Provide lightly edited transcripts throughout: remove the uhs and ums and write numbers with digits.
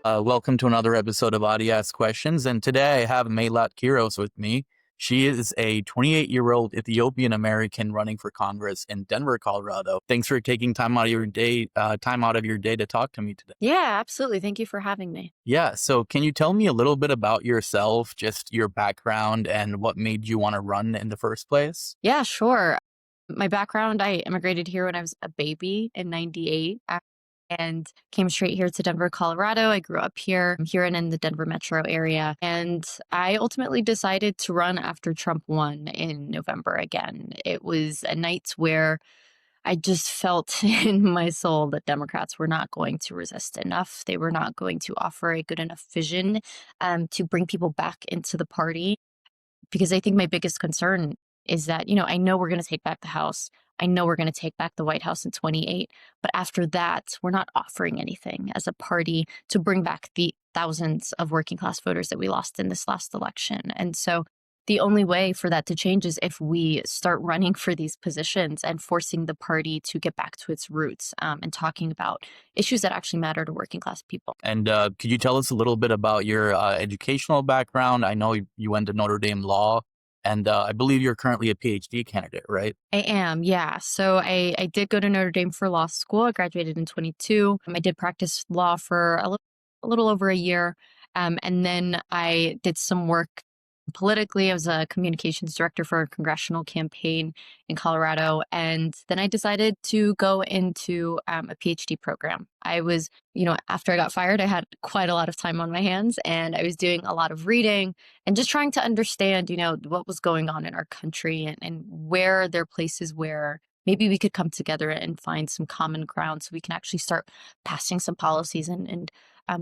Welcome to another episode of Audi Ask Questions. And today I have Melat Kiros with me. She is a 28-year-old Ethiopian American running for Congress in Denver, Colorado. Thanks for taking time out of your day to talk to me today. Yeah, absolutely. Thank you for having me. Yeah, so can you tell me a little bit about yourself, just your background and what made you want to run in the first place? Yeah, sure. My background, I immigrated here when I was a baby in 98 and came straight here to Denver, Colorado. I grew up here, here and in the Denver metro area. And I ultimately decided to run after Trump won in November again. It was a night where I just felt in my soul that Democrats were not going to resist enough. They were not going to offer a good enough vision to bring people back into the party. Because I think my biggest concern is that, I know we're going to take back the House. I know we're going to take back the White House in 28. But after that, we're not offering anything as a party to bring back the thousands of working class voters that we lost in this last election. And so the only way for that to change is if we start running for these positions and forcing the party to get back to its roots and talking about issues that actually matter to working class people. And could you tell us a little bit about your educational background? I know you went to Notre Dame Law, and I believe you're currently a PhD candidate, right? I am, yeah. So I did go to Notre Dame for law school. I graduated in 22. I did practice law for a little over a year. And then I did some work politically. I was a communications director for a congressional campaign in Colorado. And then I decided to go into a PhD program. I was, after I got fired, I had quite a lot of time on my hands and I was doing a lot of reading and just trying to understand, what was going on in our country and where there are places where maybe we could come together and find some common ground so we can actually start passing some policies and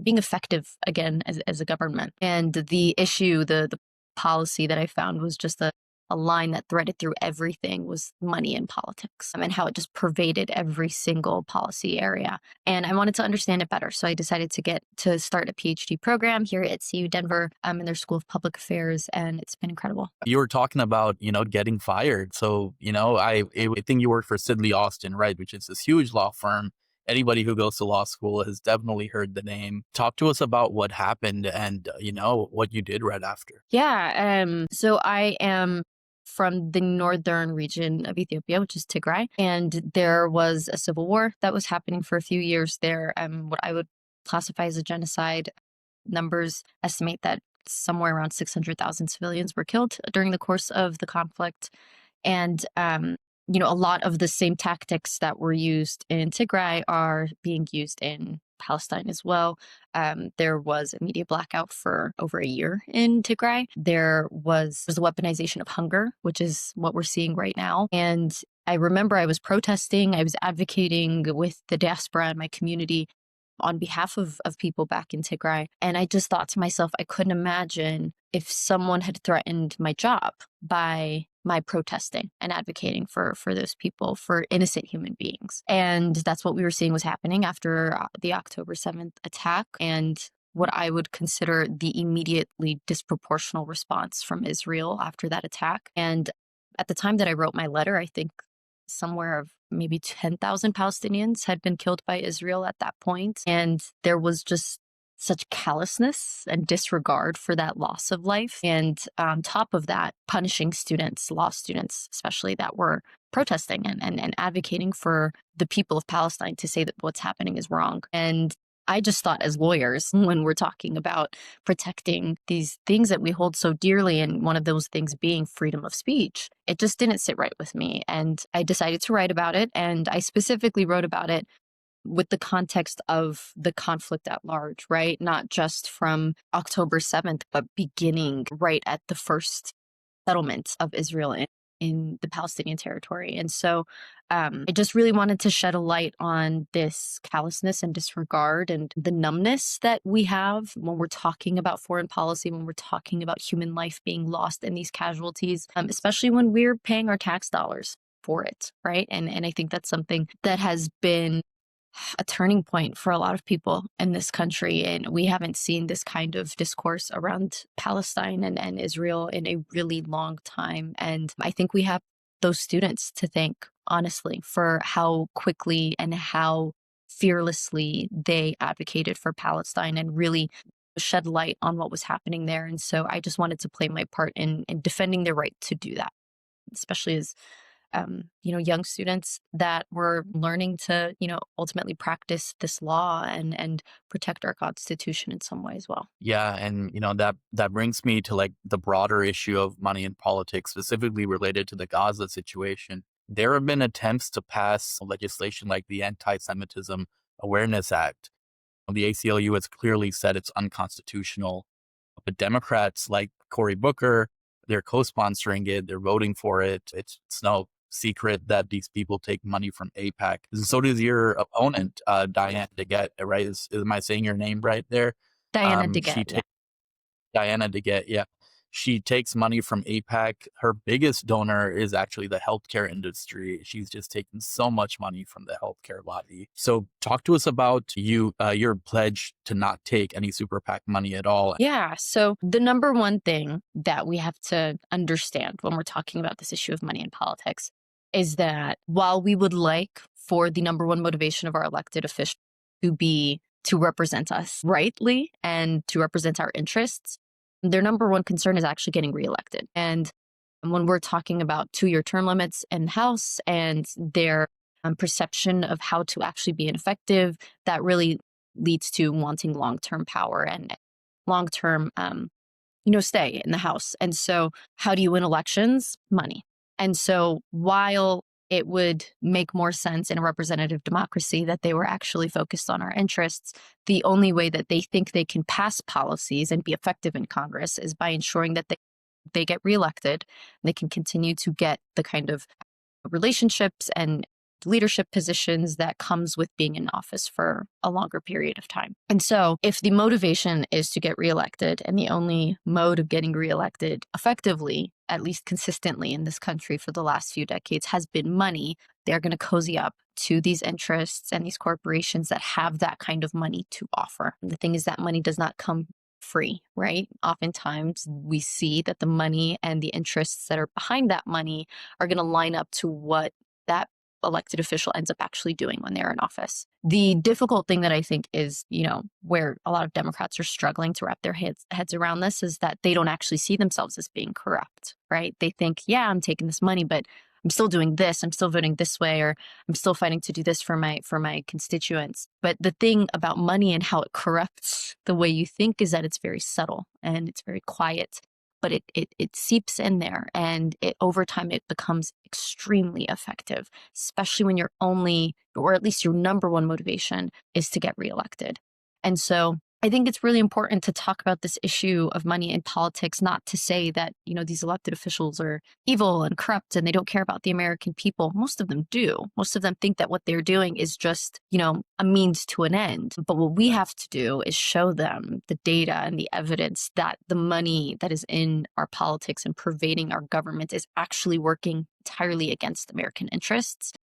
being effective again as a government. And the issue, the policy that I found was just a line that threaded through everything was money in politics and how it just pervaded every single policy area. And I wanted to understand it better. So I decided to start a PhD program here at CU Denver in their School of Public Affairs. And it's been incredible. You were talking about, getting fired. So, I think you work for Sidley Austin, right? Which is this huge law firm. Anybody who goes to law school has definitely heard the name. Talk to us about what happened and, what you did right after. Yeah. So I am from the northern region of Ethiopia, which is Tigray. And there was a civil war that was happening for a few years there. What I would classify as a genocide. Numbers estimate that somewhere around 600,000 civilians were killed during the course of the conflict. And, a lot of the same tactics that were used in Tigray are being used in Palestine as well. There was a media blackout for over a year in Tigray. There was the weaponization of hunger, which is what we're seeing right now. And I remember I was protesting, I was advocating with the diaspora in my community on behalf of people back in Tigray. And I just thought to myself, I couldn't imagine if someone had threatened my job by my protesting and advocating for those people, for innocent human beings. And that's what we were seeing was happening after the October 7th attack and what I would consider the immediately disproportional response from Israel after that attack. And at the time that I wrote my letter, I think somewhere of maybe 10,000 Palestinians had been killed by Israel at that point. And there was just such callousness and disregard for that loss of life. And on top of that, punishing students, law students, especially that were protesting and advocating for the people of Palestine to say that what's happening is wrong. And I just thought as lawyers, when we're talking about protecting these things that we hold so dearly, and one of those things being freedom of speech, it just didn't sit right with me. And I decided to write about it. And I specifically wrote about it with the context of the conflict at large, right? Not just from October 7th, but beginning right at the first settlement of Israel in the Palestinian territory. And so I just really wanted to shed a light on this callousness and disregard and the numbness that we have when we're talking about foreign policy, when we're talking about human life being lost in these casualties, especially when we're paying our tax dollars for it, right? And I think that's something that has been a turning point for a lot of people in this country. And we haven't seen this kind of discourse around Palestine and Israel in a really long time. And I think we have those students to thank, honestly, for how quickly and how fearlessly they advocated for Palestine and really shed light on what was happening there. And so I just wanted to play my part in defending their right to do that, especially as young students that were learning to, ultimately practice this law and protect our Constitution in some way as well. Yeah, and that brings me to like the broader issue of money in politics, specifically related to the Gaza situation. There have been attempts to pass legislation like the Anti-Semitism Awareness Act. The ACLU has clearly said it's unconstitutional, but Democrats like Cory Booker, they're co-sponsoring it, they're voting for it. It's no secret that these people take money from AIPAC. So does your opponent, Diane DeGette, right? Am I saying your name right there? Diana DeGette, She yeah. takes Diana DeGette, yeah. She takes money from AIPAC. Her biggest donor is actually the healthcare industry. She's just taken so much money from the healthcare lobby. So talk to us about your pledge to not take any super PAC money at all. Yeah. So the number one thing that we have to understand when we're talking about this issue of money in politics is that while we would like for the number one motivation of our elected officials to be to represent us rightly and to represent our interests, their number one concern is actually getting reelected. And when we're talking about 2-year term limits in the House and their perception of how to actually be ineffective, that really leads to wanting long-term power and long-term, stay in the House. And so how do you win elections? Money. And so while it would make more sense in a representative democracy that they were actually focused on our interests, the only way that they think they can pass policies and be effective in Congress is by ensuring that they get reelected. They can continue to get the kind of relationships and leadership positions that comes with being in office for a longer period of time. And so if the motivation is to get reelected, and the only mode of getting reelected effectively, at least consistently in this country for the last few decades, has been money, they're going to cozy up to these interests and these corporations that have that kind of money to offer. And the thing is that money does not come free, right? Oftentimes we see that the money and the interests that are behind that money are going to line up to what that elected official ends up actually doing when they're in office. The difficult thing that I think is, where a lot of Democrats are struggling to wrap their heads around this is that they don't actually see themselves as being corrupt, right? They think, yeah, I'm taking this money, but I'm still doing this, I'm still voting this way, or I'm still fighting to do this for my constituents. But the thing about money and how it corrupts the way you think is that it's very subtle and it's very quiet, but it seeps in there, and over time it becomes extremely effective, especially when your only, or at least your number one motivation is to get reelected. And so I think it's really important to talk about this issue of money in politics, not to say that, these elected officials are evil and corrupt and they don't care about the American people. Most of them do. Most of them think that what they're doing is just, a means to an end. But what we have to do is show them the data and the evidence that the money that is in our politics and pervading our government is actually working entirely against American interests,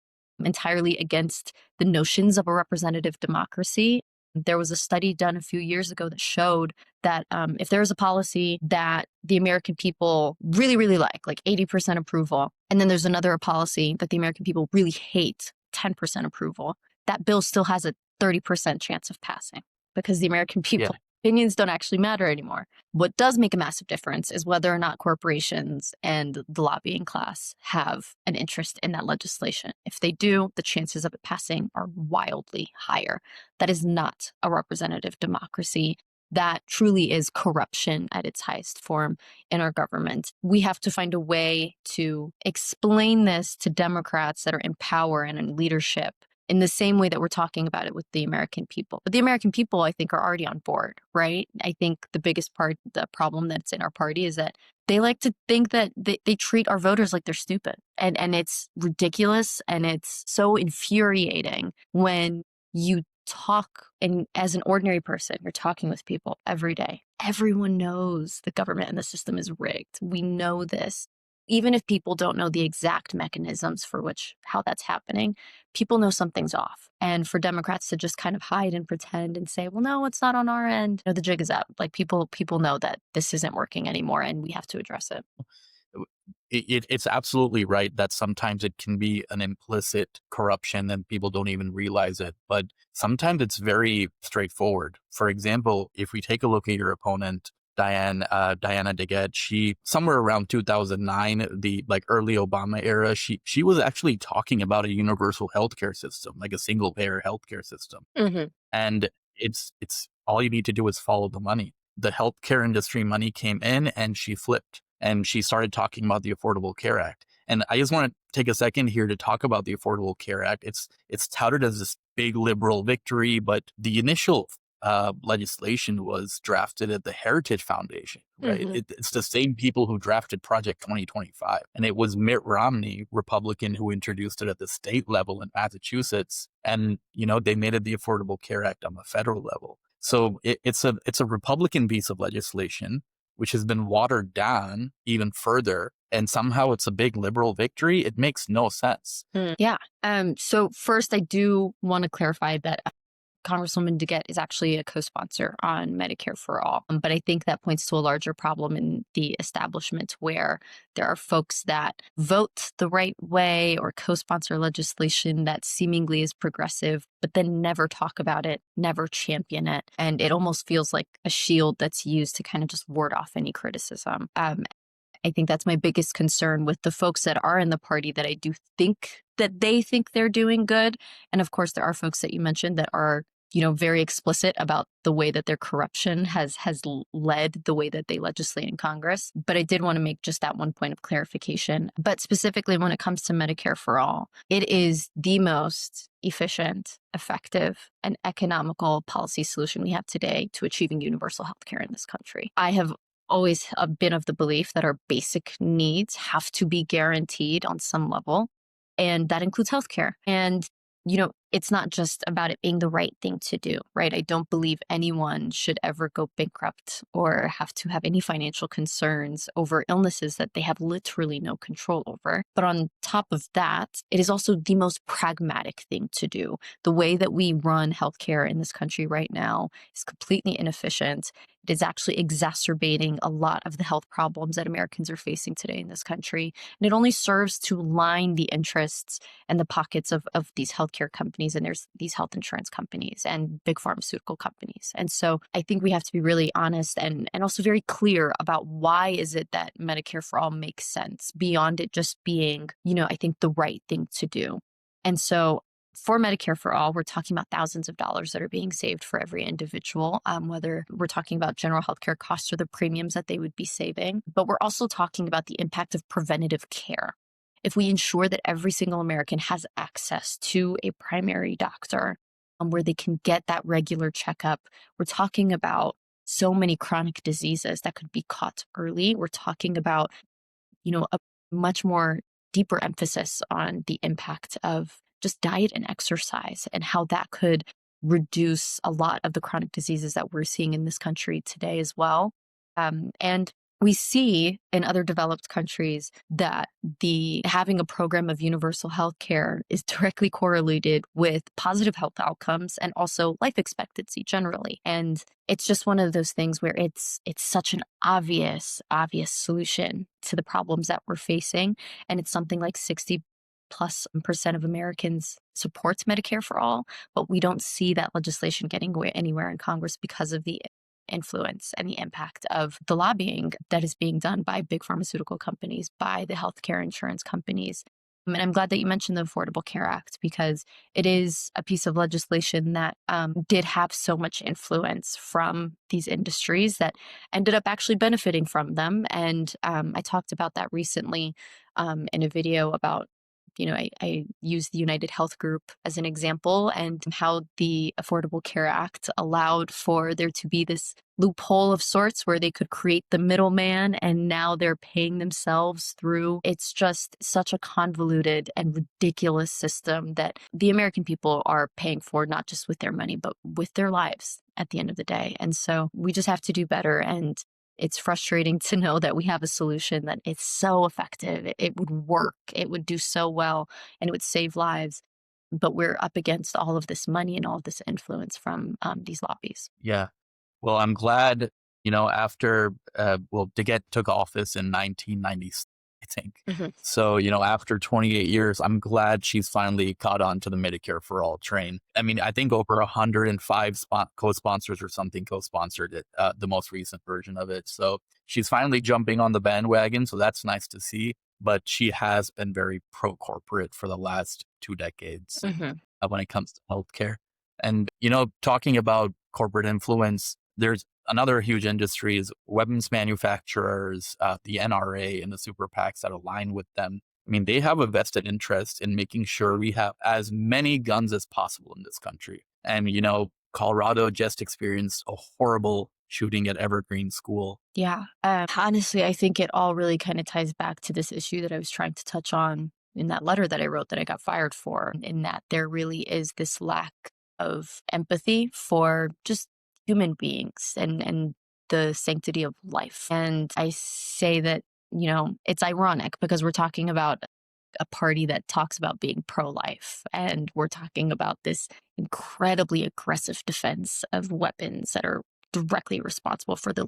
entirely against the notions of a representative democracy. There was a study done a few years ago that showed that if there is a policy that the American people really, really like 80% approval, and then there's another policy that the American people really hate, 10% approval, that bill still has a 30% chance of passing because the American people opinions don't actually matter anymore. What does make a massive difference is whether or not corporations and the lobbying class have an interest in that legislation. If they do, the chances of it passing are wildly higher. That is not a representative democracy. That truly is corruption at its highest form in our government. We have to find a way to explain this to Democrats that are in power and in leadership in the same way that we're talking about it with the American people. But the American people, I think, are already on board, right? I think the biggest part, the problem that's in our party is that they like to think that they treat our voters like they're stupid. And it's ridiculous, and it's so infuriating when you talk, and as an ordinary person, you're talking with people every day. Everyone knows the government and the system is rigged. We know this. Even if people don't know the exact mechanisms for how that's happening, people know something's off. And for Democrats to just kind of hide and pretend and say, well, no, it's not on our end, the jig is up. Like people know that this isn't working anymore and we have to address it. It's absolutely right that sometimes it can be an implicit corruption and people don't even realize it. But sometimes it's very straightforward. For example, if we take a look at your opponent, Diana DeGette, she somewhere around 2009, the like early Obama era, she was actually talking about a universal healthcare system, like a single payer healthcare system. Hmm. And it's all you need to do is follow the money. The healthcare industry money came in and she flipped and she started talking about the Affordable Care Act. And I just want to take a second here to talk about the Affordable Care Act. It's touted as this big liberal victory, but the initial legislation was drafted at the Heritage Foundation, right? Hmm. It's the same people who drafted Project 2025. And it was Mitt Romney, Republican, who introduced it at the state level in Massachusetts. And, they made it the Affordable Care Act on the federal level. So it's a Republican piece of legislation, which has been watered down even further. And somehow it's a big liberal victory. It makes no sense. Yeah. So first, I do want to clarify that Congresswoman DeGette is actually a co-sponsor on Medicare for All. But I think that points to a larger problem in the establishment where there are folks that vote the right way or co-sponsor legislation that seemingly is progressive, but then never talk about it, never champion it. And it almost feels like a shield that's used to kind of just ward off any criticism. I think that's my biggest concern with the folks that are in the party, that I do think that they think they're doing good. And of course, there are folks that you mentioned that are, very explicit about the way that their corruption has led the way that they legislate in Congress. But I did want to make just that one point of clarification. But specifically when it comes to Medicare for All, it is the most efficient, effective, and economical policy solution we have today to achieving universal health care in this country. I have always been of the belief that our basic needs have to be guaranteed on some level, and that includes healthcare. And, it's not just about it being the right thing to do, right? I don't believe anyone should ever go bankrupt or have to have any financial concerns over illnesses that they have literally no control over. But on top of that, it is also the most pragmatic thing to do. The way that we run healthcare in this country right now is completely inefficient. It is actually exacerbating a lot of the health problems that Americans are facing today in this country. And it only serves to line the interests and the pockets of these healthcare companies, and there's these health insurance companies and big pharmaceutical companies. And so I think we have to be really honest and also very clear about why is it that Medicare for All makes sense beyond it just being, I think the right thing to do. And so for Medicare for All, we're talking about thousands of dollars that are being saved for every individual, whether we're talking about general healthcare costs or the premiums that they would be saving. But we're also talking about the impact of preventative care. If we ensure that every single American has access to a primary doctor where they can get that regular checkup, we're talking about so many chronic diseases that could be caught early. We're talking about, a much more deeper emphasis on the impact of just diet and exercise and how that could reduce a lot of the chronic diseases that we're seeing in this country today as well. And we see in other developed countries that the having a program of universal health care is directly correlated with positive health outcomes and also life expectancy generally. And it's just one of those things where it's such an obvious solution to the problems that we're facing. And it's something like 60+% of Americans supports Medicare for All, but we don't see that legislation getting anywhere in Congress because of the influence and the impact of the lobbying that is being done by big pharmaceutical companies, by the healthcare insurance companies. And I'm glad that you mentioned the Affordable Care Act because it is a piece of legislation that did have so much influence from these industries that ended up actually benefiting from them. And I talked about that recently in a video about I use the United Health Group as an example and how the Affordable Care Act allowed for there to be this loophole of sorts where they could create the middleman and now they're paying themselves through. It's just such a convoluted and ridiculous system that the American people are paying for, not just with their money, but with their lives at the end of the day. And so we just have to do better. And it's frustrating to know that we have a solution that is so effective. It would work. It would do so well and it would save lives. But we're up against all of this money and all of this influence from these lobbies. Yeah. Well, I'm glad, after, DeGette took office in 1996. I think. Mhm. So, after 28 years, I'm glad she's finally caught on to the Medicare for All train. I mean, I think over 105 co-sponsors or something co-sponsored it, the most recent version of it. So she's finally jumping on the bandwagon. So that's nice to see. But she has been very pro-corporate for the last 2 decades Mhm. when it comes to healthcare. And, talking about corporate influence, there's another huge industry is weapons manufacturers, the NRA and the super PACs that align with them. I mean, they have a vested interest in making sure we have as many guns as possible in this country. And, Colorado just experienced a horrible shooting at Evergreen School. Yeah. Honestly, I think it all really kind of ties back to this issue that I was trying to touch on in that letter that I wrote that I got fired for, in that there really is this lack of empathy for just human beings and the sanctity of life. And I say that, it's ironic because we're talking about a party that talks about being pro-life, and we're talking about this incredibly aggressive defense of weapons that are directly responsible for the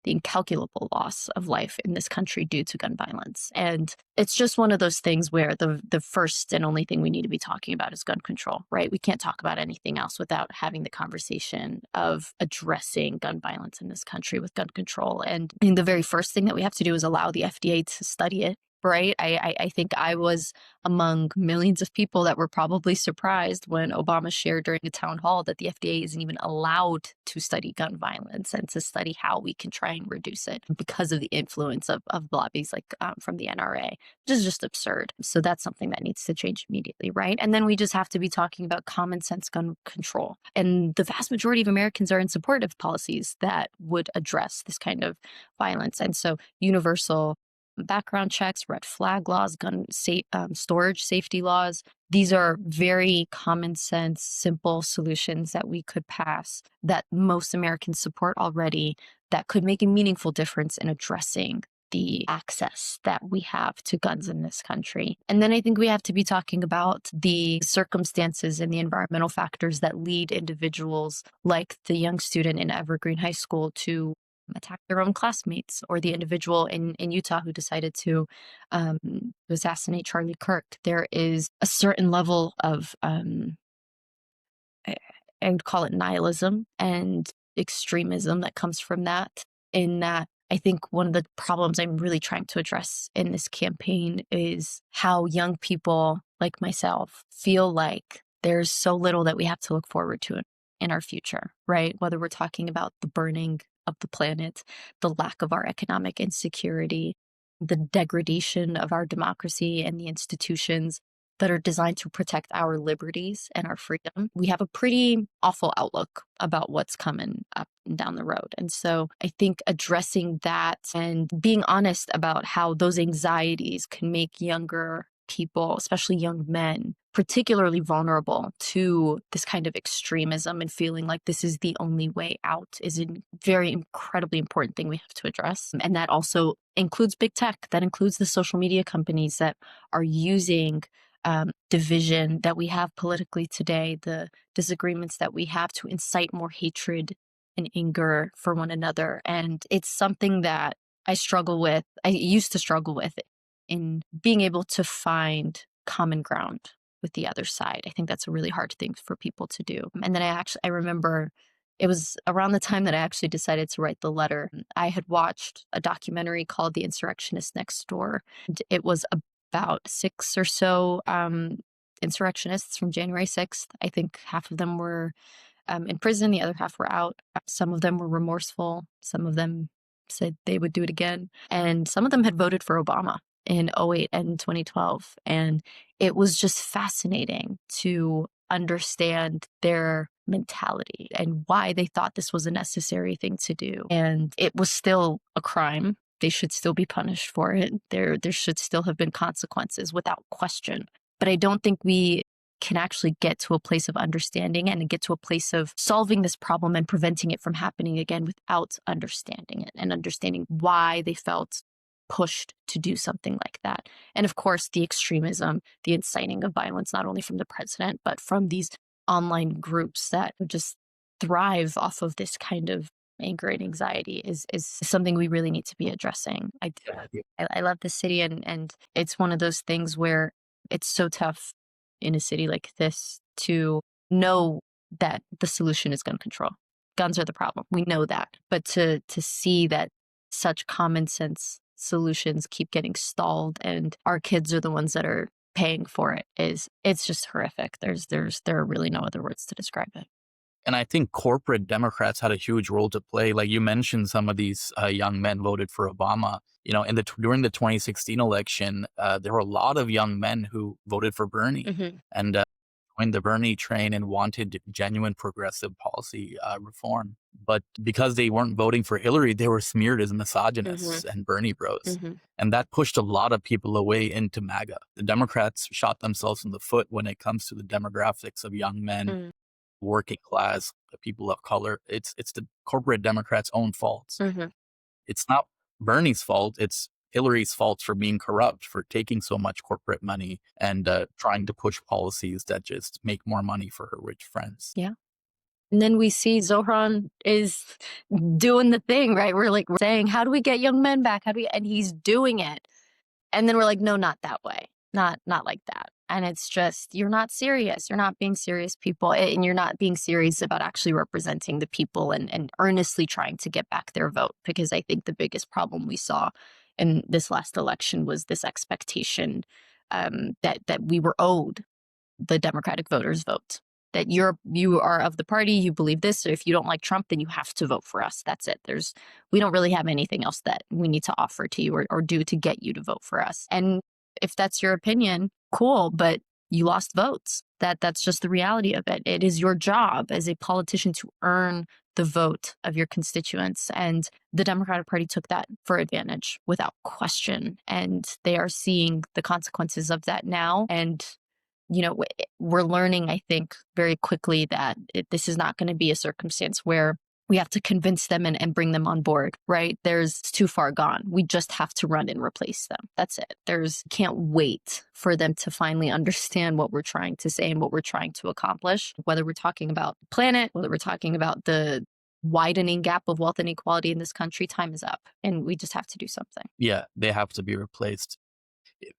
incalculable loss of life in this country due to gun violence. And it's just one of those things where the first and only thing we need to be talking about is gun control, right? We can't talk about anything else without having the conversation of addressing gun violence in this country with gun control. And I think the very first thing that we have to do is allow the FDA to study it. Right. I think I was among millions of people that were probably surprised when Obama shared during a town hall that the FDA isn't even allowed to study gun violence and to study how we can try and reduce it because of the influence of lobbies like from the NRA, which is just absurd. So that's something that needs to change immediately. Right. And then we just have to be talking about common sense gun control. And the vast majority of Americans are in support of policies that would address this kind of violence. And so universal background checks, red flag laws, storage safety laws. These are very common sense, simple solutions that we could pass that most Americans support already, that could make a meaningful difference in addressing the access that we have to guns in this country. And then I think we have to be talking about the circumstances and the environmental factors that lead individuals like the young student in Evergreen High School to attack their own classmates, or the individual in Utah who decided to assassinate Charlie Kirk. There is a certain level of, I would call it nihilism and extremism that comes from that, in that I think one of the problems I'm really trying to address in this campaign is how young people like myself feel like there's so little that we have to look forward to in our future, right? Whether we're talking about the burning of the planet, the lack of our economic insecurity, the degradation of our democracy and the institutions that are designed to protect our liberties and our freedom. We have a pretty awful outlook about what's coming up and down the road. And so I think addressing that and being honest about how those anxieties can make younger people, especially young men, particularly vulnerable to this kind of extremism and feeling like this is the only way out is a very incredibly important thing we have to address. And that also includes big tech, that includes the social media companies that are using division that we have politically today, the disagreements that we have to incite more hatred and anger for one another. And it's something that I used to struggle with in being able to find common ground with the other side. I think that's a really hard thing for people to do. And then I remember it was around the time that I actually decided to write the letter. I had watched a documentary called The Insurrectionist Next Door. And it was about 6 or so insurrectionists from January 6th. I think half of them were in prison, the other half were out. Some of them were remorseful. Some of them said they would do it again. And some of them had voted for Obama in 2008 and 2012. And it was just fascinating to understand their mentality and why they thought this was a necessary thing to do. And it was still a crime. They should still be punished for it. There should still have been consequences without question. But I don't think we can actually get to a place of understanding and get to a place of solving this problem and preventing it from happening again without understanding it and understanding why they felt pushed to do something like that. And of course, the extremism, the inciting of violence, not only from the president, but from these online groups that just thrive off of this kind of anger and anxiety is something we really need to be addressing. I love the city, and it's one of those things where it's so tough in a city like this to know that the solution is gun control. Guns are the problem. We know that. But to see that such common sense solutions keep getting stalled and our kids are the ones that are paying for it's just horrific. There are really no other words to describe it. And I think corporate Democrats had a huge role to play. Like you mentioned, some of these young men voted for Obama. During the 2016 election, there were a lot of young men who voted for Bernie Hmm. and joined the Bernie train and wanted genuine progressive policy reform. But because they weren't voting for Hillary, they were smeared as Hmm. misogynists and Bernie bros. Hmm. And that pushed a lot of people away into MAGA. The Democrats shot themselves in the foot when it comes to the demographics of young men, working class, people of color. It's the corporate Democrats' own fault. Hmm. It's not Bernie's fault. It's Hillary's fault for being corrupt, for taking so much corporate money and trying to push policies that just make more money for her rich friends. Yeah. And then we see Zohran is doing the thing, right? We're saying, how do we get young men back? And he's doing it. And then we're like, no, not that way. Not like that. And it's just, you're not serious. You're not being serious, people. And you're not being serious about actually representing the people and earnestly trying to get back their vote. Because I think the biggest problem we saw in this last election was this expectation that we were owed the Democratic voters' vote. That you are of the party, you believe this. So if you don't like Trump, then you have to vote for us. That's it. We don't really have anything else that we need to offer to you or do to get you to vote for us. And if that's your opinion, cool, but you lost votes. That's just the reality of it. It is your job as a politician to earn the vote of your constituents. And the Democratic Party took that for advantage without question. And they are seeing the consequences of that now. And we're learning, I think, very quickly that this is not going to be a circumstance where we have to convince them and bring them on board, right? It's too far gone. We just have to run and replace them. That's it. Can't wait for them to finally understand what we're trying to say and what we're trying to accomplish, whether we're talking about the planet, whether we're talking about the widening gap of wealth inequality in this country. Time is up and we just have to do something. Yeah, they have to be replaced.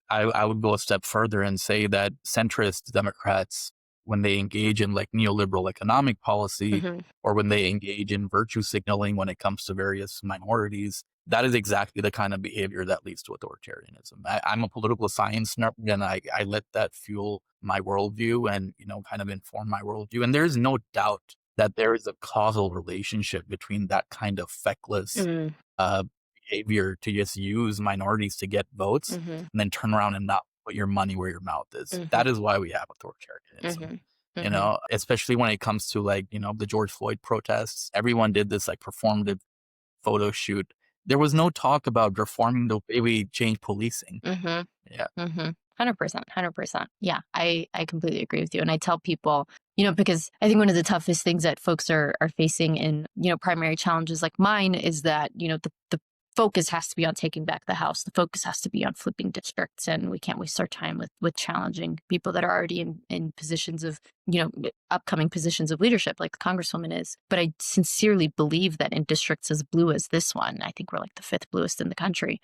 I would go a step further and say that centrist Democrats, when they engage in like neoliberal economic policy Hmm. or when they engage in virtue signaling when it comes to various minorities, that is exactly the kind of behavior that leads to authoritarianism. I'm a political science nerd and I let that fuel my worldview and, kind of inform my worldview. And there's no doubt that there is a causal relationship between that kind of feckless Mm. uh, behavior to just use minorities to get votes Hmm. and then turn around and not put your money where your mouth is. Hmm. That is why we have authoritarianism. Hmm. Hmm. Especially when it comes to like, the George Floyd protests. Everyone did this like performative photo shoot. There was no talk about reforming the way we change policing. Hmm. Yeah. Hmm. 100%, 100%. Yeah, I completely agree with you. And I tell people, because I think one of the toughest things that folks are facing in, primary challenges like mine is that, the focus has to be on taking back the House. The focus has to be on flipping districts. And we can't waste our time with challenging people that are already in positions of, upcoming positions of leadership like the Congresswoman is. But I sincerely believe that in districts as blue as this one, I think we're like the fifth bluest in the country,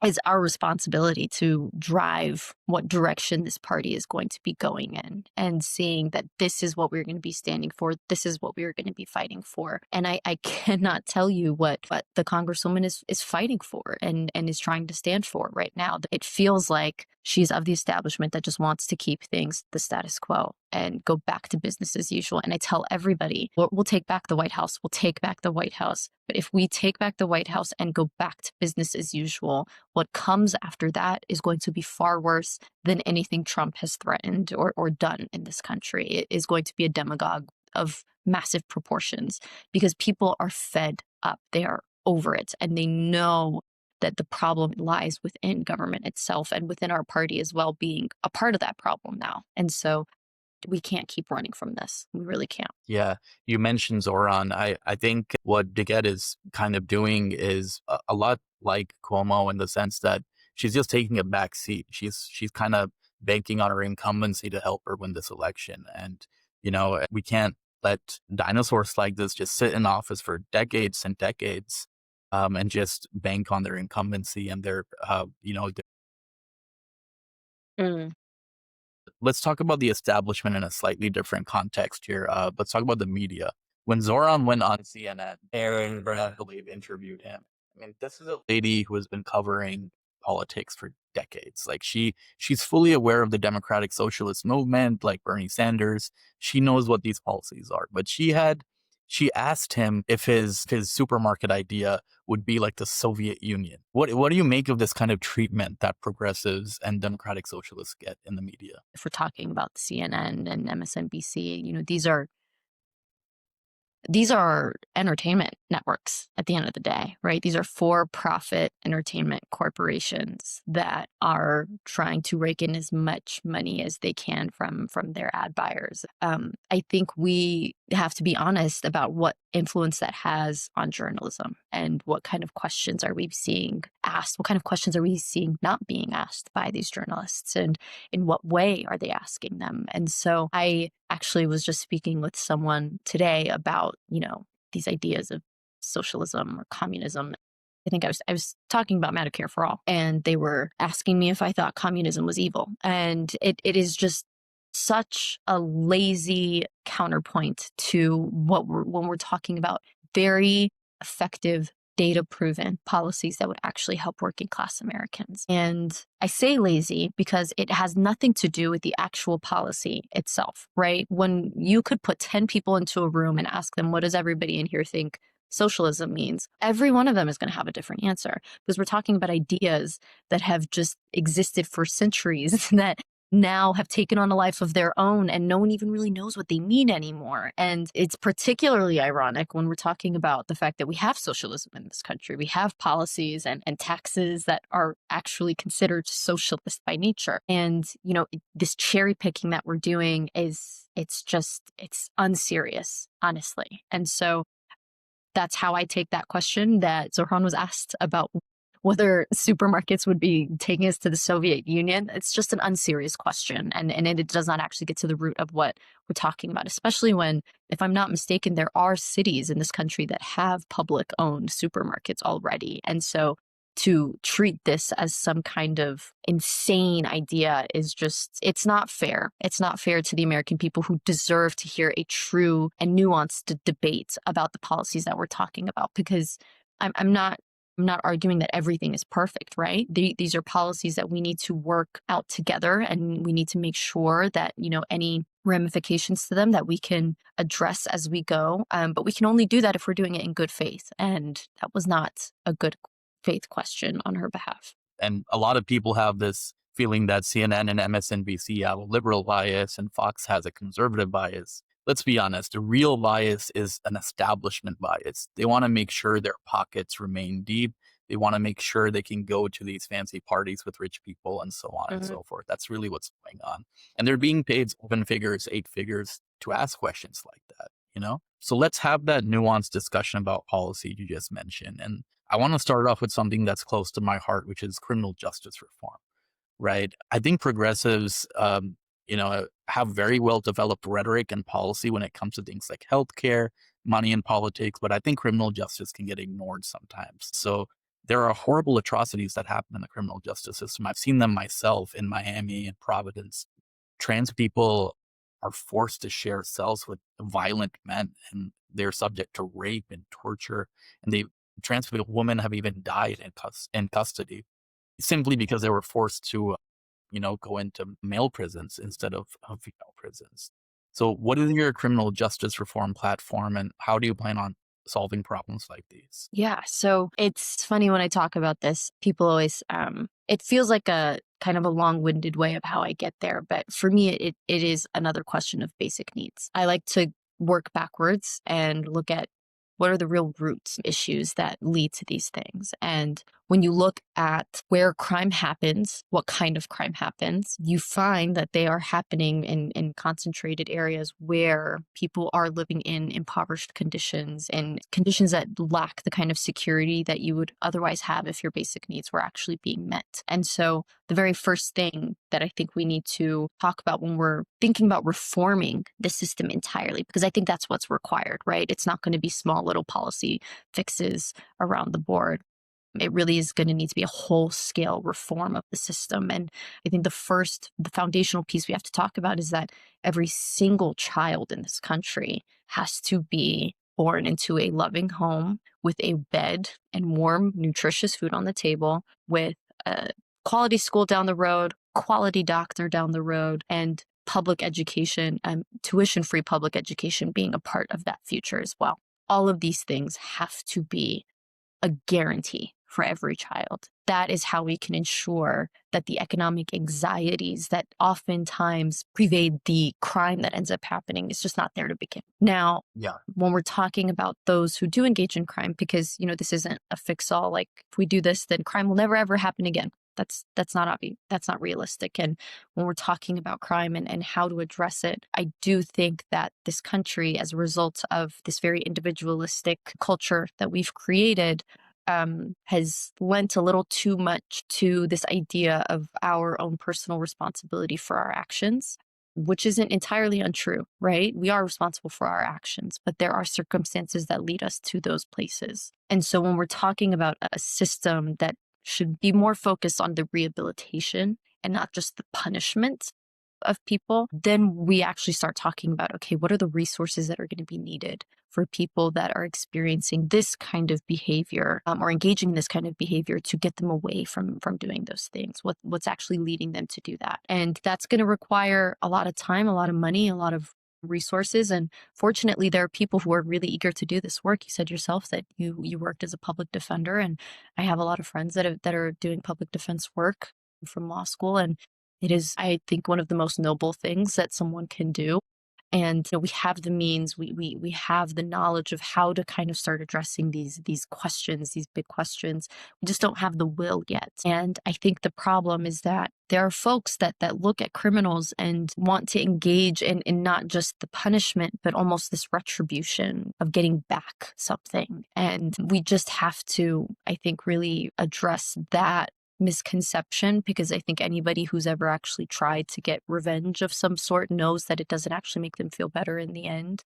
it's our responsibility to drive what direction this party is going to be going in and seeing that this is what we're going to be standing for. This is what we're going to be fighting for. And I cannot tell you what the Congresswoman is fighting for and is trying to stand for right now. It feels like she's of the establishment that just wants to keep things the status quo and go back to business as usual. And I tell everybody, we'll take back the White House. We'll take back the White House. But if we take back the White House and go back to business as usual, what comes after that is going to be far worse than anything Trump has threatened or done in this country. It is going to be a demagogue of massive proportions because people are fed up. They are over it and they know that the problem lies within government itself and within our party as well being a part of that problem now. And so we can't keep running from this. We really can't. Yeah. You mentioned Zoran. I think what Diget is kind of doing is a lot like Cuomo in the sense that she's just taking a back seat. She's kind of banking on her incumbency to help her win this election. And, we can't let dinosaurs like this just sit in office for decades and decades, and just bank on their incumbency and their, Mm. let's talk about the establishment in a slightly different context here. Let's talk about the media. When Zoran went on CNN, Aaron Brad, I believe, interviewed him. I mean, this is a lady who has been covering politics for decades. Like she's fully aware of the democratic socialist movement, like Bernie Sanders. She knows what these policies are. But she asked him if his supermarket idea would be like the Soviet Union. What do you make of this kind of treatment that progressives and democratic socialists get in the media? If we're talking about CNN and MSNBC, these are entertainment networks at the end of the day, right? These are for-profit entertainment corporations that are trying to rake in as much money as they can from their ad buyers. I think we have to be honest about what influence that has on journalism and what kind of questions are we seeing asked? What kind of questions are we seeing not being asked by these journalists? And in what way are they asking them? And so I actually was just speaking with someone today about, these ideas of socialism or communism. I think I was talking about Medicare for all, and they were asking me if I thought communism was evil. And it is just such a lazy counterpoint to when we're talking about very effective data proven policies that would actually help working class Americans. And I say lazy because it has nothing to do with the actual policy itself, right? When you could put 10 people into a room and ask them, what does everybody in here think socialism means? Every one of them is going to have a different answer, because we're talking about ideas that have just existed for centuries that now have taken on a life of their own, and no one even really knows what they mean anymore. And it's particularly ironic when we're talking about the fact that we have socialism in this country. We have policies and taxes that are actually considered socialist by nature. And, this cherry picking that we're doing it's unserious, honestly. And so that's how I take that question that Zoran was asked about whether supermarkets would be taking us to the Soviet Union. It's just an unserious question. And it does not actually get to the root of what we're talking about, especially when, if I'm not mistaken, there are cities in this country that have public owned supermarkets already. And so to treat this as some kind of insane idea is just, it's not fair. It's not fair to the American people who deserve to hear a true and nuanced debate about the policies that we're talking about, because I'm not arguing that everything is perfect, right? These are policies that we need to work out together, and we need to make sure that, any ramifications to them that we can address as we go. But we can only do that if we're doing it in good faith. And that was not a good faith question on her behalf. And a lot of people have this feeling that CNN and MSNBC have a liberal bias and Fox has a conservative bias. Let's be honest, the real bias is an establishment bias. They want to make sure their pockets remain deep. They want to make sure they can go to these fancy parties with rich people and so on and so forth. That's really what's going on. And they're being paid 7 figures, 8 figures to ask questions like that. So let's have that nuanced discussion about policy you just mentioned. And I want to start off with something that's close to my heart, which is criminal justice reform, right? I think progressives, have very well developed rhetoric and policy when it comes to things like healthcare, money, and politics, but I think criminal justice can get ignored sometimes. So there are horrible atrocities that happen in the criminal justice system. I've seen them myself in Miami and Providence. Trans people are forced to share cells with violent men, and they're subject to rape and torture. And trans women have even died in custody simply because they were forced to go into male prisons instead of female prisons. So what is your criminal justice reform platform, and how do you plan on solving problems like these? Yeah. So it's funny when I talk about this, people always, it feels like a kind of a long-winded way of how I get there. But for me, it is another question of basic needs. I like to work backwards and look at what are the real roots issues that lead to these things. And when you look at where crime happens, what kind of crime happens, you find that they are happening in concentrated areas where people are living in impoverished conditions and conditions that lack the kind of security that you would otherwise have if your basic needs were actually being met. And so the very first thing that I think we need to talk about when we're thinking about reforming the system entirely, because I think that's what's required, right? It's not going to be small little policy fixes around the board. It really is going to need to be a whole scale reform of the system. And I think the foundational piece we have to talk about is that every single child in this country has to be born into a loving home with a bed and warm, nutritious food on the table, with a quality school down the road, quality doctor down the road, and public education, tuition-free public education being a part of that future as well. All of these things have to be a guarantee for every child. That is how we can ensure that the economic anxieties that oftentimes pervade the crime that ends up happening is just not there to begin. Now, Yeah. when we're talking about those who do engage in crime, because, this isn't a fix-all, like if we do this, then crime will never ever happen again. That's not obvious. That's not realistic. And when we're talking about crime and how to address it, I do think that this country, as a result of this very individualistic culture that we've created, has lent a little too much to this idea of our own personal responsibility for our actions, which isn't entirely untrue, right? We are responsible for our actions, but there are circumstances that lead us to those places. And so when we're talking about a system that should be more focused on the rehabilitation and not just the punishment of people, then we actually start talking about, okay, what are the resources that are going to be needed for people that are experiencing this kind of behavior or engaging in this kind of behavior to get them away from doing those things? What's actually leading them to do that? And that's going to require a lot of time, a lot of money, a lot of resources. And fortunately, there are people who are really eager to do this work. You said yourself that you worked as a public defender, and I have a lot of friends that are doing public defense work from law school, and it is, I think, one of the most noble things that someone can do. And we have the means, we have the knowledge of how to kind of start addressing these questions, these big questions. We just don't have the will yet. And I think the problem is that there are folks that look at criminals and want to engage in not just the punishment, but almost this retribution of getting back something. And we just have to, I think, really address that misconception, because I think anybody who's ever actually tried to get revenge of some sort knows that it doesn't actually make them feel better in the end.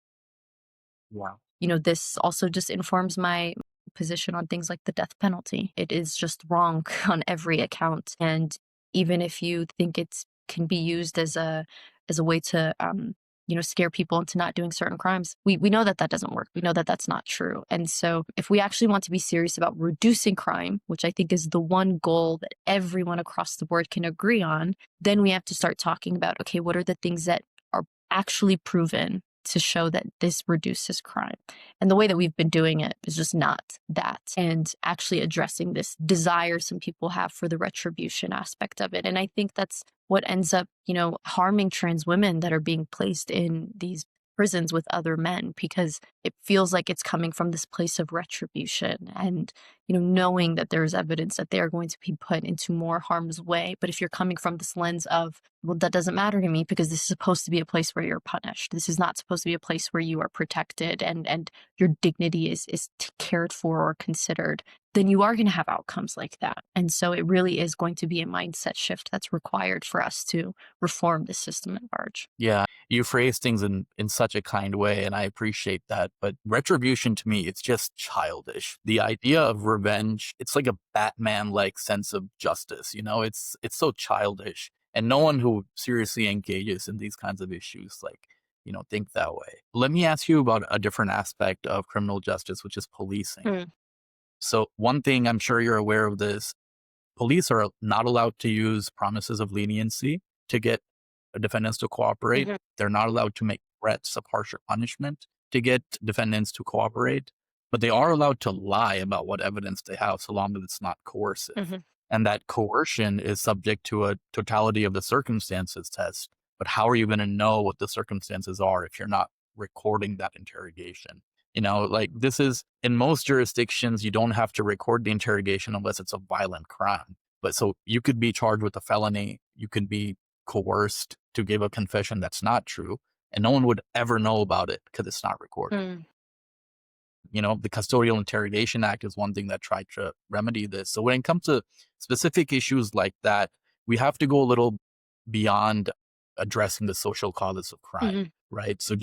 Wow. This also just informs my position on things like the death penalty. It is just wrong on every account. And even if you think it can be used as a way to scare people into not doing certain crimes, we know that doesn't work. We know that that's not true. And so if we actually want to be serious about reducing crime, which I think is the one goal that everyone across the board can agree on, then we have to start talking about, okay, what are the things that are actually proven to show that this reduces crime? And the way that we've been doing it is just not that, and actually addressing this desire some people have for the retribution aspect of it. And I think that's what ends up, harming trans women that are being placed in these prisons with other men, because it feels like it's coming from this place of retribution and, knowing that there's evidence that they are going to be put into more harm's way. But if you're coming from this lens of, well, that doesn't matter to me because this is supposed to be a place where you're punished. This is not supposed to be a place where you are protected and your dignity is cared for or considered, then you are going to have outcomes like that. And so it really is going to be a mindset shift that's required for us to reform the system at large. Yeah, you phrase things in such a kind way, and I appreciate that. But retribution to me, it's just childish. The idea of revenge, it's like a Batman-like sense of justice. It's so childish, and no one who seriously engages in these kinds of issues, think that way. Let me ask you about a different aspect of criminal justice, which is policing. Mm. So one thing, I'm sure you're aware of this, police are not allowed to use promises of leniency to get defendants to cooperate. Mhm. They're not allowed to make threats of harsher punishment to get defendants to cooperate, but they are allowed to lie about what evidence they have so long as it's not coercive. Mhm. And that coercion is subject to a totality of the circumstances test. But how are you going to know what the circumstances are if you're not recording that interrogation? Like this is in most jurisdictions, you don't have to record the interrogation unless it's a violent crime. But so you could be charged with a felony, you could be coerced to give a confession that's not true, and no one would ever know about it because it's not recorded. Mm. The Custodial Interrogation Act is one thing that tried to remedy this. So when it comes to specific issues like that, we have to go a little beyond addressing the social causes of crime, Mhm. right? So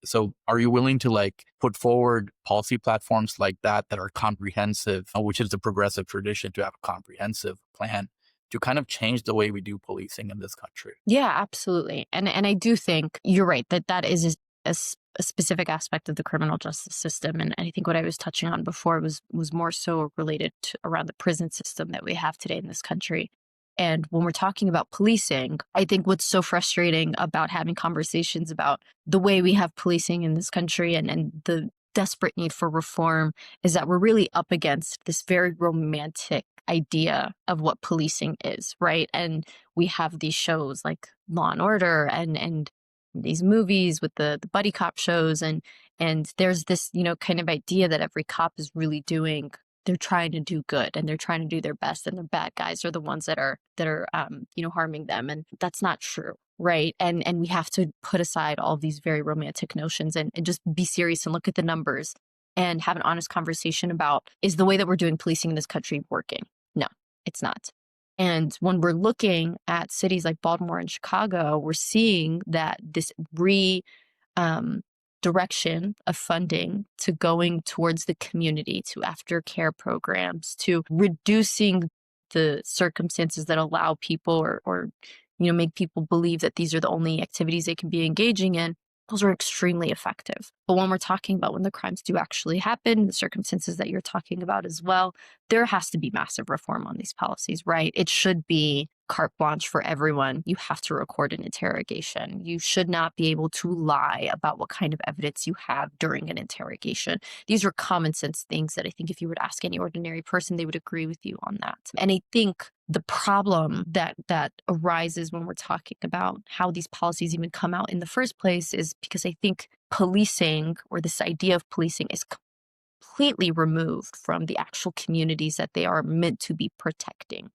so are you willing to like put forward policy platforms like that that are comprehensive, which is the progressive tradition to have a comprehensive plan to kind of change the way we do policing in this country? Yeah, absolutely. And I do think you're right that that is a specific aspect of the criminal justice system. And I think what I was touching on before was more so related to around the prison system that we have today in this country. And when we're talking about policing, I think what's so frustrating about having conversations about the way we have policing in this country and the desperate need for reform is that we're really up against this very romantic idea of what policing is, right? And we have these shows like Law and Order and these movies with the buddy cop shows and there's this, kind of idea that every cop is really doing they're trying to do good and they're trying to do their best and the bad guys are the ones that are harming them, and that's not true, right? And we have to put aside all these very romantic notions and just be serious and look at the numbers and have an honest conversation about, is the way that we're doing policing in this country working? No, it's not. And when we're looking at cities like Baltimore and Chicago, we're seeing that this um, direction of funding to going towards the community, to aftercare programs, to reducing the circumstances that allow people or make people believe that these are the only activities they can be engaging in. Those are extremely effective. But when we're talking about when the crimes do actually happen, the circumstances that you're talking about as well, there has to be massive reform on these policies, right? It should be carte blanche for everyone. You have to record an interrogation. You should not be able to lie about what kind of evidence you have during an interrogation. These are common sense things that I think if you were to ask any ordinary person, they would agree with you on that. And I think the problem that arises when we're talking about how these policies even come out in the first place is because I think policing, or this idea of policing, is completely removed from the actual communities that they are meant to be protecting.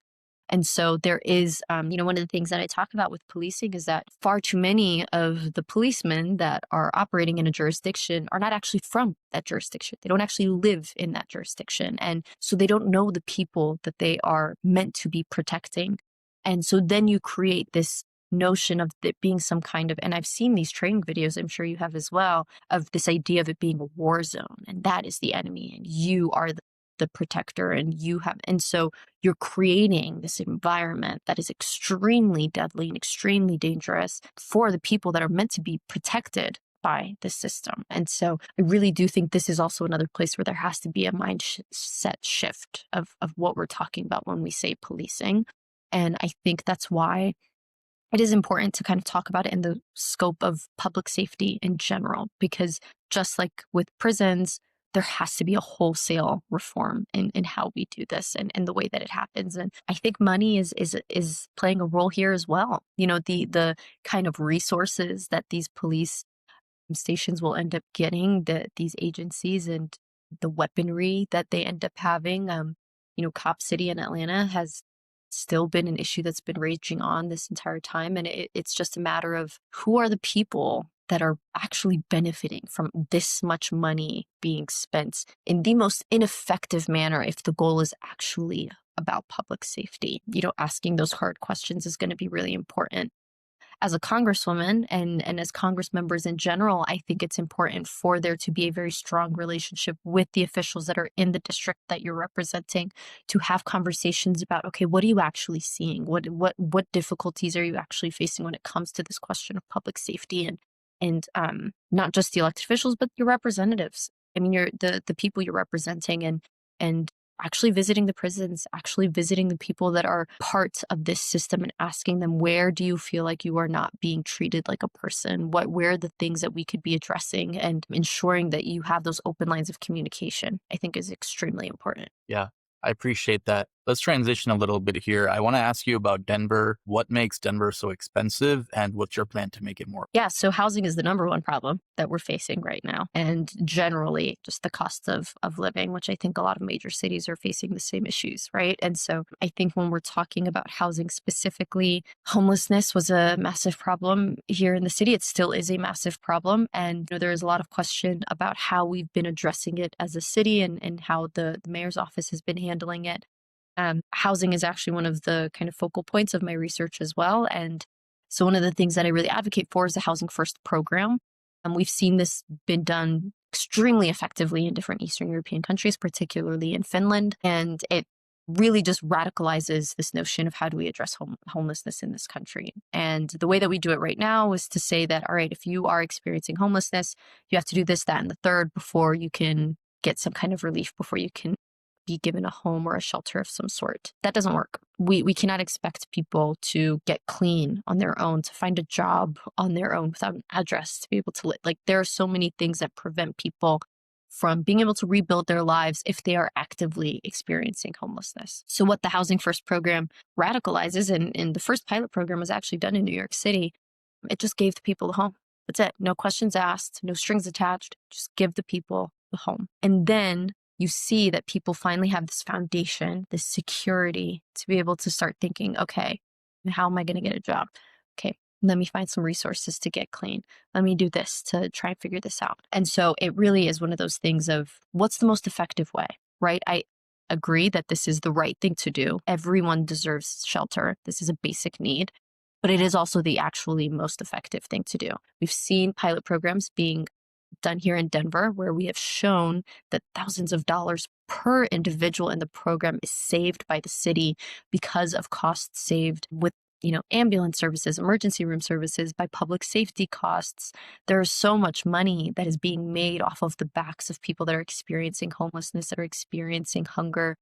And so there is, one of the things that I talk about with policing is that far too many of the policemen that are operating in a jurisdiction are not actually from that jurisdiction. They don't actually live in that jurisdiction. And so they don't know the people that they are meant to be protecting. And so then you create this notion of it being some kind of, and I've seen these training videos, I'm sure you have as well, of this idea of it being a war zone, and that is the enemy, and you are the protector, and so you're creating this environment that is extremely deadly and extremely dangerous for the people that are meant to be protected by the system. And so I really do think this is also another place where there has to be a mindset shift of what we're talking about when we say policing. And I think that's why it is important to kind of talk about it in the scope of public safety in general, because just like with prisons, there has to be a wholesale reform in how we do this and the way that it happens. And I think money is playing a role here as well. The kind of resources that these police stations will end up getting, these agencies, and the weaponry that they end up having. Cop City in Atlanta has still been an issue that's been raging on this entire time. And it's just a matter of who are the people that are actually benefiting from this much money being spent in the most ineffective manner if the goal is actually about public safety. Asking those hard questions is going to be really important. As a congresswoman and as Congress members in general, I think it's important for there to be a very strong relationship with the officials that are in the district that you're representing, to have conversations about, okay, what are you actually seeing? What difficulties are you actually facing when it comes to this question of public safety, and not just the elected officials, but your representatives. I mean, you're the people you're representing, and actually visiting the prisons, actually visiting the people that are part of this system and asking them, where do you feel like you are not being treated like a person? Where are the things that we could be addressing, and ensuring that you have those open lines of communication, I think is extremely important. Yeah, I appreciate that. Let's transition a little bit here. I want to ask you about Denver. What makes Denver so expensive, and what's your plan to make it more? Yeah, so housing is the number one problem that we're facing right now. And generally, just the cost of living, which I think a lot of major cities are facing the same issues, right? And so I think when we're talking about housing specifically, homelessness was a massive problem here in the city. It still is a massive problem. And there is a lot of question about how we've been addressing it as a city and how the mayor's office has been handling it. Housing is actually one of the kind of focal points of my research as well. And so one of the things that I really advocate for is the Housing First program. We've seen this been done extremely effectively in different Eastern European countries, particularly in Finland. And it really just radicalizes this notion of how do we address homelessness in this country. And the way that we do it right now is to say that, all right, if you are experiencing homelessness, you have to do this, that, and the third before you can get some kind of relief, before you can be given a home or a shelter of some sort. That doesn't work. We cannot expect people to get clean on their own, to find a job on their own without an address, to be able to live. Like, there are so many things that prevent people from being able to rebuild their lives if they are actively experiencing homelessness. So what the Housing First program radicalizes, and the first pilot program was actually done in New York City, it just gave the people a home. That's it. No questions asked, no strings attached, just give the people the home. And then you see that people finally have this foundation, this security to be able to start thinking, okay, how am I going to get a job? Okay, let me find some resources to get clean. Let me do this to try and figure this out. And so it really is one of those things of what's the most effective way, right? I agree that this is the right thing to do. Everyone deserves shelter. This is a basic need, but it is also the actually most effective thing to do. We've seen pilot programs being done here in Denver, where we have shown that thousands of dollars per individual in the program is saved by the city because of costs saved with ambulance services, emergency room services, by public safety costs. There is so much money that is being made off of the backs of people that are experiencing homelessness, that are experiencing hunger,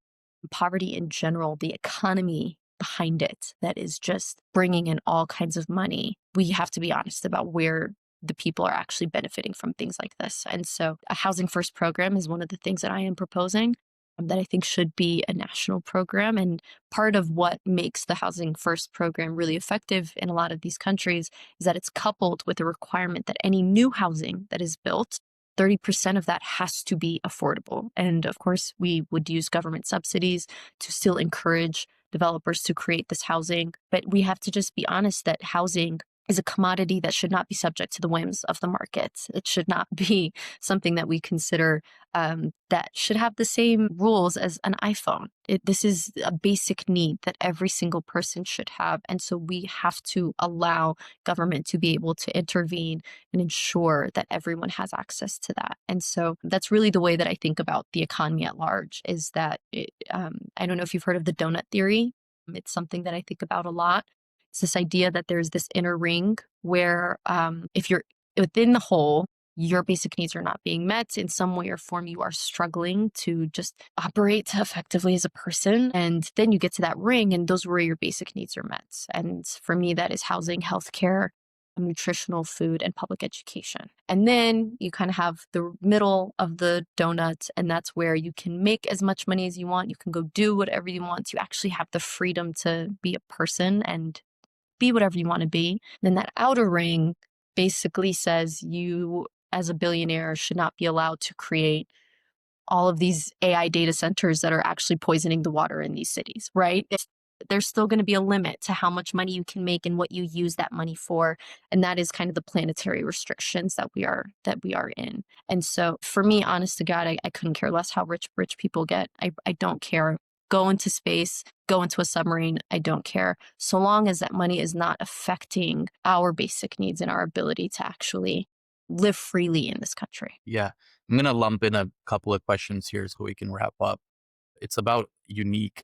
poverty in general, the economy behind it that is just bringing in all kinds of money. We have to be honest about where the people are actually benefiting from things like this. And so a Housing First program is one of the things that I am proposing that I think should be a national program. And part of what makes the Housing First program really effective in a lot of these countries is that it's coupled with a requirement that any new housing that is built, 30% of that has to be affordable. And of course, we would use government subsidies to still encourage developers to create this housing. But we have to just be honest that housing is a commodity that should not be subject to the whims of the market. It should not be something that we consider that should have the same rules as an iPhone. This is a basic need that every single person should have. And so we have to allow government to be able to intervene and ensure that everyone has access to that. And so that's really the way that I think about the economy at large, is that I don't know if you've heard of the donut theory. It's something that I think about a lot. It's this idea that there's this inner ring where if you're within the hole, your basic needs are not being met in some way or form. You are struggling to just operate effectively as a person. And then you get to that ring, and those are where your basic needs are met. And for me, that is housing, healthcare, nutritional food, and public education. And then you kind of have the middle of the donut, and that's where you can make as much money as you want. You can go do whatever you want. You actually have the freedom to be a person and be whatever you want to be. Then that outer ring basically says you, as a billionaire, should not be allowed to create all of these AI data centers that are actually poisoning the water in these cities, right? There's still going to be a limit to how much money you can make and what you use that money for. And that is kind of the planetary restrictions that we are in. And so for me, honest to God, I couldn't care less how rich people get. I don't care. Go into space, go into a submarine, I don't care. So long as that money is not affecting our basic needs and our ability to actually live freely in this country. Yeah. I'm going to lump in a couple of questions here so we can wrap up. It's about unique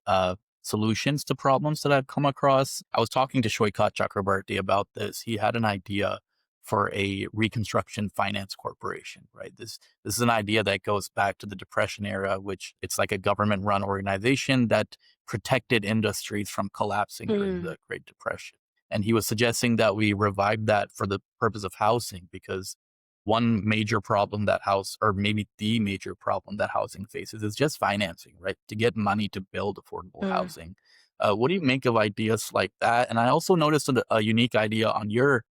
solutions to problems that I've come across. I was talking to Shoykat Chakrabarty about this. He had an idea for a reconstruction finance corporation, right? This is an idea that goes back to the Depression era, which it's like a government-run organization that protected industries from collapsing during the Great Depression. And he was suggesting that we revive that for the purpose of housing, because one major problem that or maybe the major problem that housing faces is just financing, right? To get money to build affordable Mm. housing. What do you make of ideas like that? And I also noticed a unique idea on your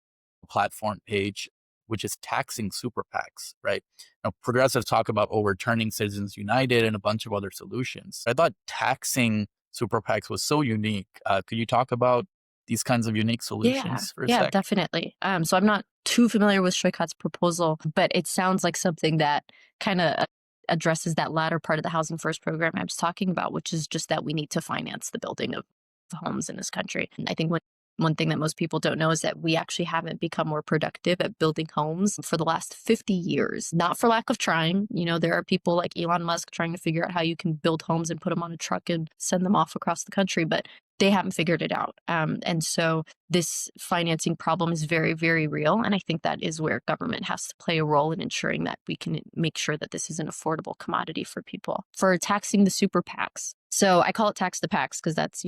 platform page, which is taxing super PACs, right? Now, progressives talk about overturning Citizens United and a bunch of other solutions. I thought taxing super PACs was so unique. Could you talk about these kinds of unique Yeah, solutions for a yeah, sec? definitely. So I'm not too familiar with Shoykat's proposal, but it sounds like something that kind of addresses that latter part of the Housing First program I was talking about, which is just that we need to finance the building of homes in this country. And I think one thing that most people don't know is that we actually haven't become more productive at building homes for the last 50 years, not for lack of trying. There are people like Elon Musk trying to figure out how you can build homes and put them on a truck and send them off across the country, but they haven't figured it out. And so this financing problem is very, very real. And I think that is where government has to play a role in ensuring that we can make sure that this is an affordable commodity for people. For taxing the super PACs. So I call it tax the PACs because that's,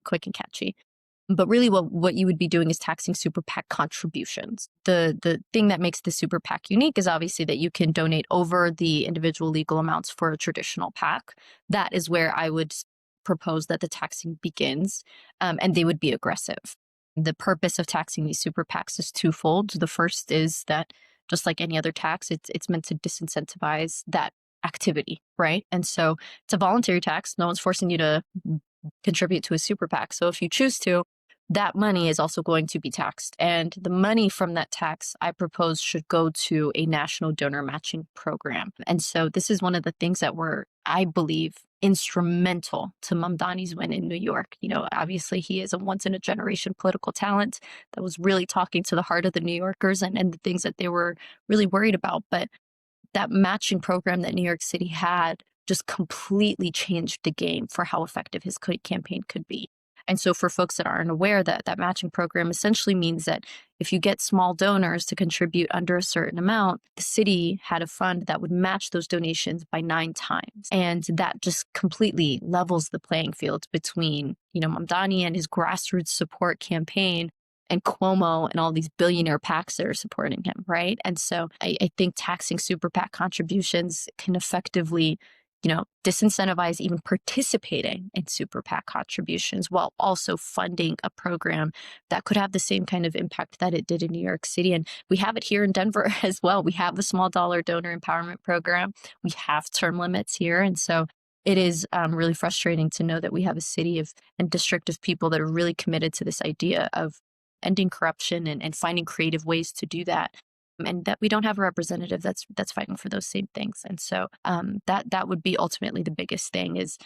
quick and catchy. But really what you would be doing is taxing super PAC contributions. The thing that makes the super PAC unique is obviously that you can donate over the individual legal amounts for a traditional PAC. That is where I would propose that the taxing begins, and they would be aggressive. The purpose of taxing these super PACs is twofold. The first is that just like any other tax, it's meant to disincentivize that activity, right? And so it's a voluntary tax. No one's forcing you to contribute to a super PAC. So if you choose to, that money is also going to be taxed. And the money from that tax, I propose, should go to a national donor matching program. And so this is one of the things that were, I believe, instrumental to Mamdani's win in New York. Obviously he is a once in a generation political talent that was really talking to the heart of the New Yorkers and the things that they were really worried about. But that matching program that New York City had just completely changed the game for how effective his campaign could be. And so for folks that aren't aware, that matching program essentially means that if you get small donors to contribute under a certain amount, the city had a fund that would match those donations by 9 times. And that just completely levels the playing field between, Mamdani and his grassroots support campaign and Cuomo and all these billionaire PACs that are supporting him, right? And so I think taxing super PAC contributions can effectively disincentivize even participating in super PAC contributions while also funding a program that could have the same kind of impact that it did in New York City. And we have it here in Denver as well. We have the small dollar donor empowerment program. We have term limits here. And so it is really frustrating to know that we have a city and district of people that are really committed to this idea of ending corruption and finding creative ways to do that. And that we don't have a representative that's fighting for those same things. And so that would be ultimately the biggest thing is,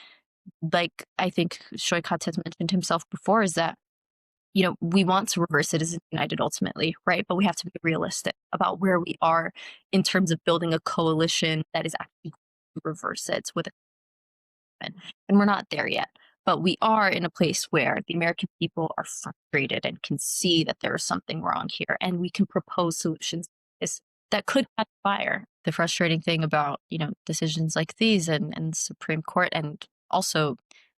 like I think Shoykat has mentioned himself before, is that, we want to reverse Citizens United ultimately, right? But we have to be realistic about where we are in terms of building a coalition that is actually going to reverse it with a and we're not there yet. But we are in a place where the American people are frustrated and can see that there is something wrong here, and we can propose solutions that could catch fire. The frustrating thing about decisions like these and Supreme Court, and also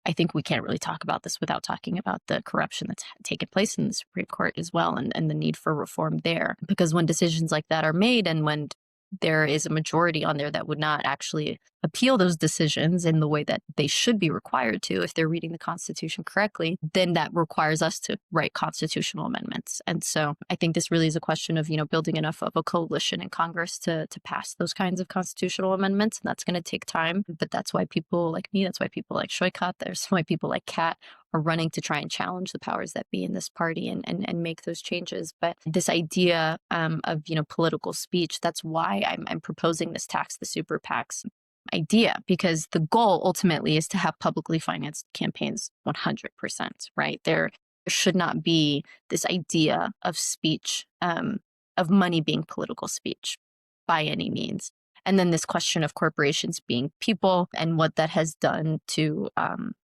I think we can't really talk about this without talking about the corruption that's taken place in the Supreme Court as well, and the need for reform there. Because when decisions like that are made, and when there is a majority on there that would not actually appeal those decisions in the way that they should be required to if they're reading the Constitution correctly, then that requires us to write constitutional amendments. And so I think this really is a question of, building enough of a coalition in Congress to pass those kinds of constitutional amendments. And that's going to take time. But that's why people like me, that's why people like Shoykat, there's why people like Kat are running to try and challenge the powers that be in this party and make those changes. But this idea of political speech, that's why I'm proposing this tax the super PACs idea, because the goal ultimately is to have publicly financed campaigns 100%, right? There should not be this idea of speech, of money being political speech by any means. And then this question of corporations being people and what that has done to,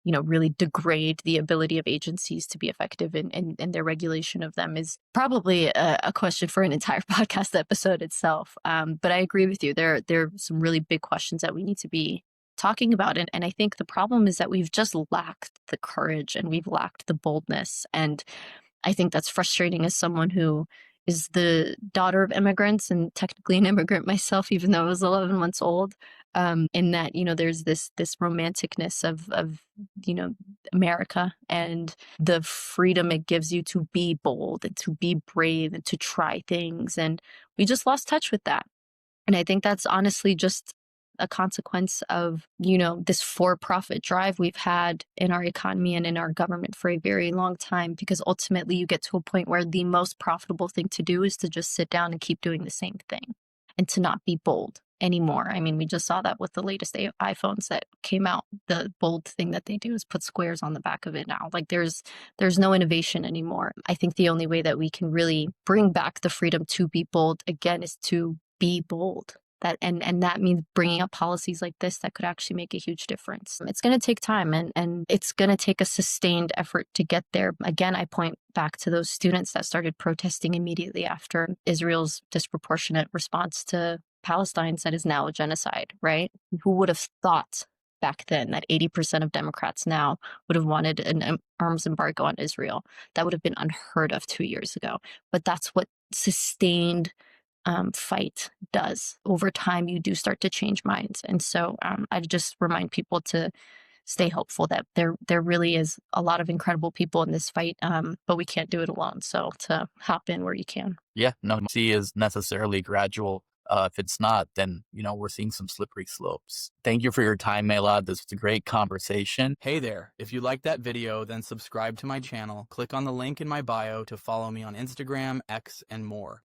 really degrade the ability of agencies to be effective in their regulation of them is probably a question for an entire podcast episode itself. But I agree with you. There are some really big questions that we need to be talking about. And I think the problem is that we've just lacked the courage and we've lacked the boldness. And I think that's frustrating as someone who is the daughter of immigrants and technically an immigrant myself, even though I was 11 months old. In that, there's this romanticness of America and the freedom it gives you to be bold and to be brave and to try things. And we just lost touch with that. And I think that's honestly just a consequence of, this for-profit drive we've had in our economy and in our government for a very long time, because ultimately you get to a point where the most profitable thing to do is to just sit down and keep doing the same thing and to not be bold anymore. I mean, we just saw that with the latest iPhones that came out. The bold thing that they do is put squares on the back of it now. Like there's no innovation anymore. I think the only way that we can really bring back the freedom to be bold again is to be bold. And that means bringing up policies like this that could actually make a huge difference. It's going to take time and it's going to take a sustained effort to get there. Again, I point back to those students that started protesting immediately after Israel's disproportionate response to Palestine that is now a genocide, right? Who would have thought back then that 80% of Democrats now would have wanted an arms embargo on Israel? That would have been unheard of 2 years ago. But that's what sustained fight does. Over time, you do start to change minds. And so I just remind people to stay hopeful that there really is a lot of incredible people in this fight, but we can't do it alone. So to hop in where you can. Yeah, no, see is necessarily gradual. If it's not, then, we're seeing some slippery slopes. Thank you for your time, Melat. This was a great conversation. Hey there. If you liked that video, then subscribe to my channel. Click on the link in my bio to follow me on Instagram, X, and more.